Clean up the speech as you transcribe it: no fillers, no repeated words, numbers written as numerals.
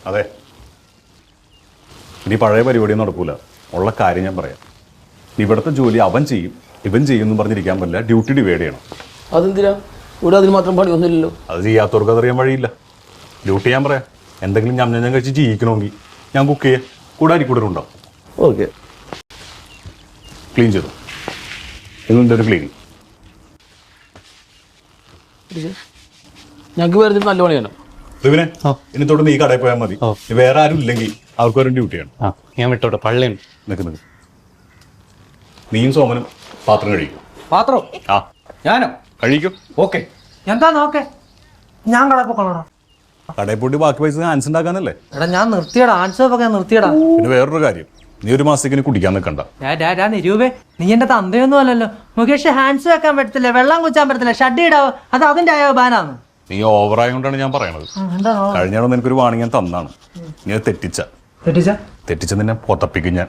അതെ, ഇനി പഴയ പരിപാടിയൊന്നും നടക്കൂല. ഉള്ള കാര്യം ഞാൻ പറയാം. ഇവിടുത്തെ ജോലി അവൻ ചെയ്യും ഇവൻ ചെയ്യുമെന്ന് പറഞ്ഞിരിക്കാൻ പറ്റില്ല. ഡ്യൂട്ടി ഡിവൈഡ് ചെയ്യണം. അതെന്തിനാ? ഇവിടെ അതിന് മാത്രം പണിയൊന്നുമില്ലല്ലോ. അത് ചെയ്യാത്തവർക്ക് അതറിയാൻ വഴിയില്ല. ഡ്യൂട്ടി ഞാൻ പറയാം. എന്തെങ്കിലും ഞാൻ കഴിച്ച് ജീവിക്കണമെങ്കിൽ ഞാൻ കുക്ക് ചെയ്യാം. കൂടെ അരിക്കൂടലുണ്ടാവും. ഓക്കെ, ക്ലീൻ ചെയ്തു. ഇതിൻ്റെ ഒരു ക്ലീനിങ്. ഞങ്ങൾക്ക് വേറെ നല്ല പണിയാണ്. റിവിനെ, ഇനി തൊട്ട് നീ കടയിൽ പോയാൽ മതി. വേറെ ആരും ഇല്ലെങ്കിൽ അവർക്ക് ഒരു ഡ്യൂട്ടിയാണ്. ഞാൻ വിട്ടോട്ടെ, പള്ളിയാണ്. നിൽക്കുന്നത് നീയും സോമനും പാത്രം കഴിക്കും. പാത്രം ആ ഞാനോ? കഴിക്കും. ഓക്കെ. എന്താ നോക്കേ, ഞാൻ കടയിൽ പോക്കോളാം. കടയിൽ പോയിട്ട് ബാക്കി പൈസ ഹാൻസ് ഉണ്ടാക്കാനല്ലേ? എടാ ഞാൻ നിർത്തിയടാ, ആൻസൊക്കെ ഞാൻ നിർത്തിയടാ. പിന്നെ വേറൊരു കാര്യം, നീ ഒരു മാസത്തേക്ക് കുടിക്കാൻ നിൽക്കണ്ട. നിരൂപേ, നീ എന്റെ തന്തയൊന്നും അല്ലല്ലോ. മുകേഷ് ഹാൻഡ്സ് വെക്കാൻ പറ്റത്തില്ല, വെള്ളം കുച്ചാൻ പറ്റത്തില്ല, ഷഡ് ഇടാവോ, അത് അതിന്റെ ആയോ ബാനാന്ന്. നീ ഓവറായോണ്ടാണ് ഞാൻ പറയണത്. കഴിഞ്ഞാണോ നിനക്കൊരു വാണിംഗ് ഞാൻ തന്നാണ്. നീ അത് തെറ്റിച്ച നിന്നെ പൊതപ്പിക്കും ഞാൻ.